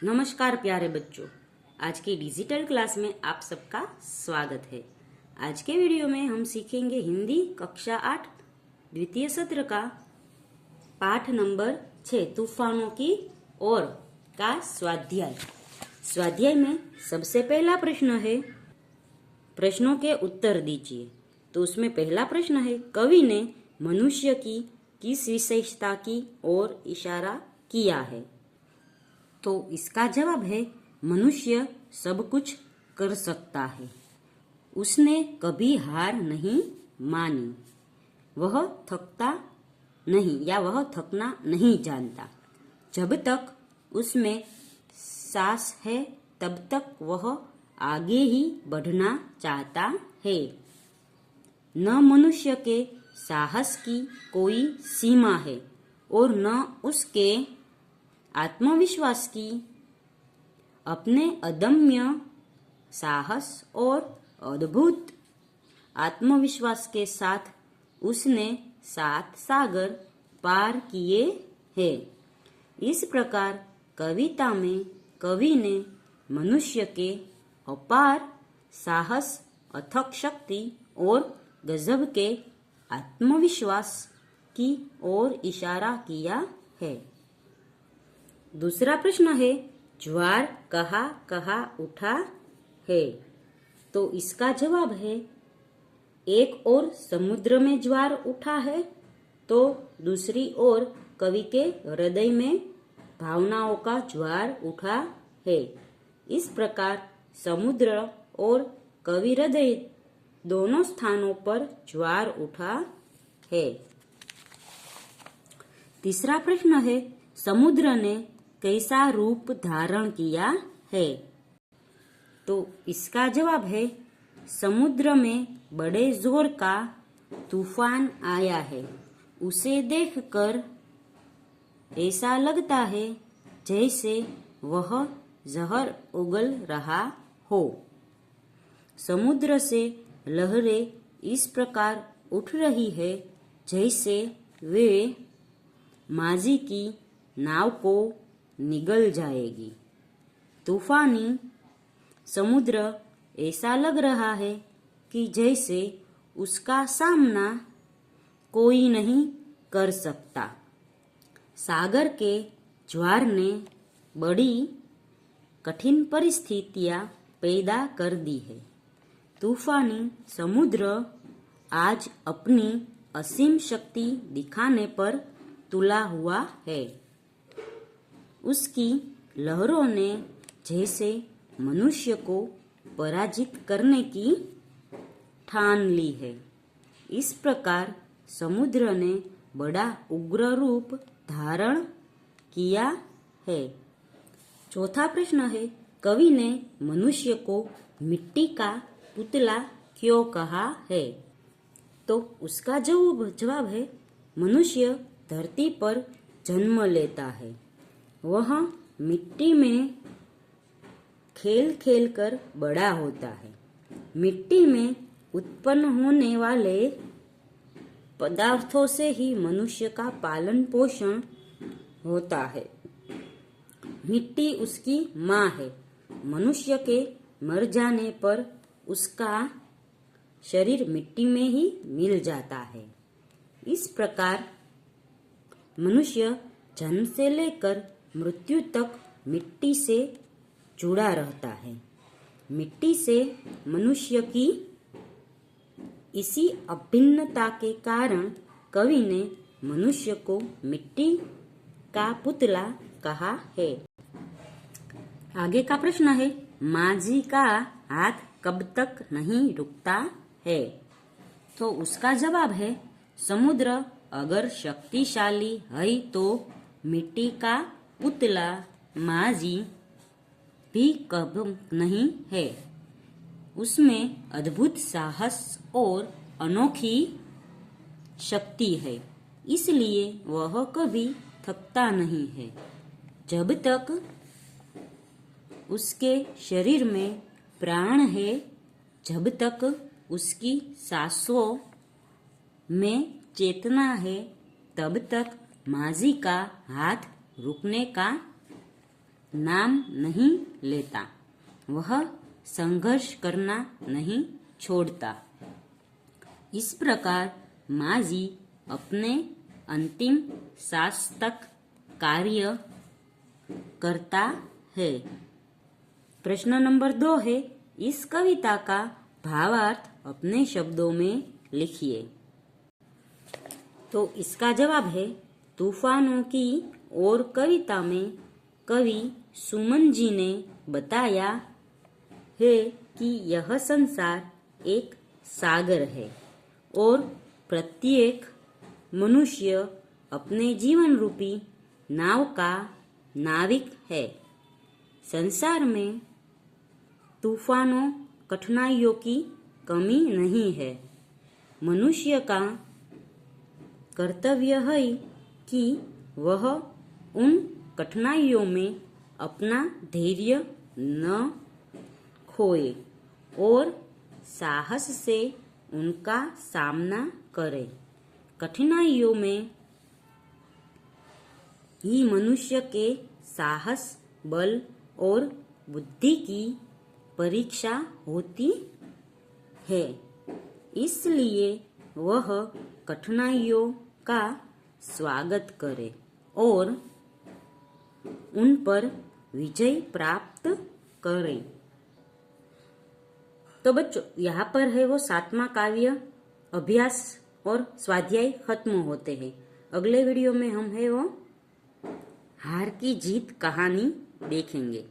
नमस्कार प्यारे बच्चों, आज की डिजिटल क्लास में आप सबका स्वागत है। आज के वीडियो में हम सीखेंगे हिंदी कक्षा 8 द्वितीय सत्र का पाठ नंबर 6 तूफानों की ओर का स्वाध्याय। स्वाध्याय में सबसे पहला प्रश्न है, प्रश्नों के उत्तर दीजिए। तो उसमें पहला प्रश्न है, कवि ने मनुष्य की किस विशेषता की ओर इशारा किया है? तो इसका जवाब है, मनुष्य सब कुछ कर सकता है। उसने कभी हार नहीं मानी। वह थकता नहीं या वह थकना नहीं जानता। जब तक उसमें सांस है तब तक वह आगे ही बढ़ना चाहता है। न मनुष्य के साहस की कोई सीमा है और न उसके आत्मविश्वास की। अपने अदम्य साहस और अद्भुत आत्मविश्वास के साथ उसने 7 सागर पार किए हैं। इस प्रकार कविता में कवि ने मनुष्य के अपार साहस, अथक शक्ति और गजब के आत्मविश्वास की ओर इशारा किया है। दूसरा प्रश्न है, ज्वार कहाँ कहाँ उठा है? तो इसका जवाब है, एक ओर समुद्र में ज्वार उठा है तो दूसरी ओर कवि के हृदय में भावनाओं का ज्वार उठा है। इस प्रकार समुद्र और कवि हृदय दोनों स्थानों पर ज्वार उठा है। तीसरा प्रश्न है, समुद्र ने कैसा रूप धारण किया है? तो इसका जवाब है, समुद्र में बड़े जोर का तूफान आया है। उसे देखकर ऐसा लगता है जैसे वह जहर उगल रहा हो। समुद्र से लहरें इस प्रकार उठ रही है जैसे वे माझी की नाव को निगल जाएगी। तूफानी समुद्र ऐसा लग रहा है कि जैसे उसका सामना कोई नहीं कर सकता। सागर के ज्वार ने बड़ी कठिन परिस्थितियां पैदा कर दी है। तूफानी समुद्र आज अपनी असीम शक्ति दिखाने पर तुला हुआ है। उसकी लहरों ने जैसे मनुष्य को पराजित करने की ठान ली है। इस प्रकार समुद्र ने बड़ा उग्र रूप धारण किया है। चौथा प्रश्न है, कवि ने मनुष्य को मिट्टी का पुतला क्यों कहा है? तो उसका जवाब है, मनुष्य धरती पर जन्म लेता है। वह मिट्टी में खेल खेल कर बड़ा होता है। मिट्टी में उत्पन्न होने वाले पदार्थों से ही मनुष्य का पालन पोषण होता है। मिट्टी उसकी माँ है। मनुष्य के मर जाने पर उसका शरीर मिट्टी में ही मिल जाता है। इस प्रकार मनुष्य जन्म से लेकर मृत्यु तक मिट्टी से जुड़ा रहता है। मिट्टी से मनुष्य की इसी अभिन्नता के कारण कवि ने मनुष्य को मिट्टी का पुतला कहा है। आगे का प्रश्न है, माझी का हाथ कब तक नहीं रुकता है? तो उसका जवाब है, समुद्र अगर शक्तिशाली है तो मिट्टी का पुतला माझी भी कब नहीं है। उसमें अद्भुत साहस और अनोखी शक्ति है, इसलिए वह कभी थकता नहीं है। जब तक उसके शरीर में प्राण है, जब तक उसकी सांसों में चेतना है, तब तक माझी का हाथ रुकने का नाम नहीं लेता, वह संघर्ष करना नहीं छोड़ता। इस प्रकार माजी अपने अंतिम सांस तक कार्य करता है। प्रश्न नंबर 2 है, इस कविता का भावार्थ अपने शब्दों में लिखिए। तो इसका जवाब है, तूफानों की और कविता में कवि सुमन जी ने बताया है कि यह संसार एक सागर है और प्रत्येक मनुष्य अपने जीवन रूपी नाव का नाविक है। संसार में तूफानों, कठिनाइयों की कमी नहीं है। मनुष्य का कर्तव्य है कि वह उन कठिनाइयों में अपना धैर्य न खोए और साहस से उनका सामना करे। कठिनाइयों में ही मनुष्य के साहस, बल और बुद्धि की परीक्षा होती है। इसलिए वह कठिनाइयों का स्वागत करे और उन पर विजय प्राप्त करे। तो बच्चों, यहाँ पर है वो 7वां काव्य अभ्यास और स्वाध्याय खत्म होते हैं। अगले वीडियो में हम है वो हार की जीत कहानी देखेंगे।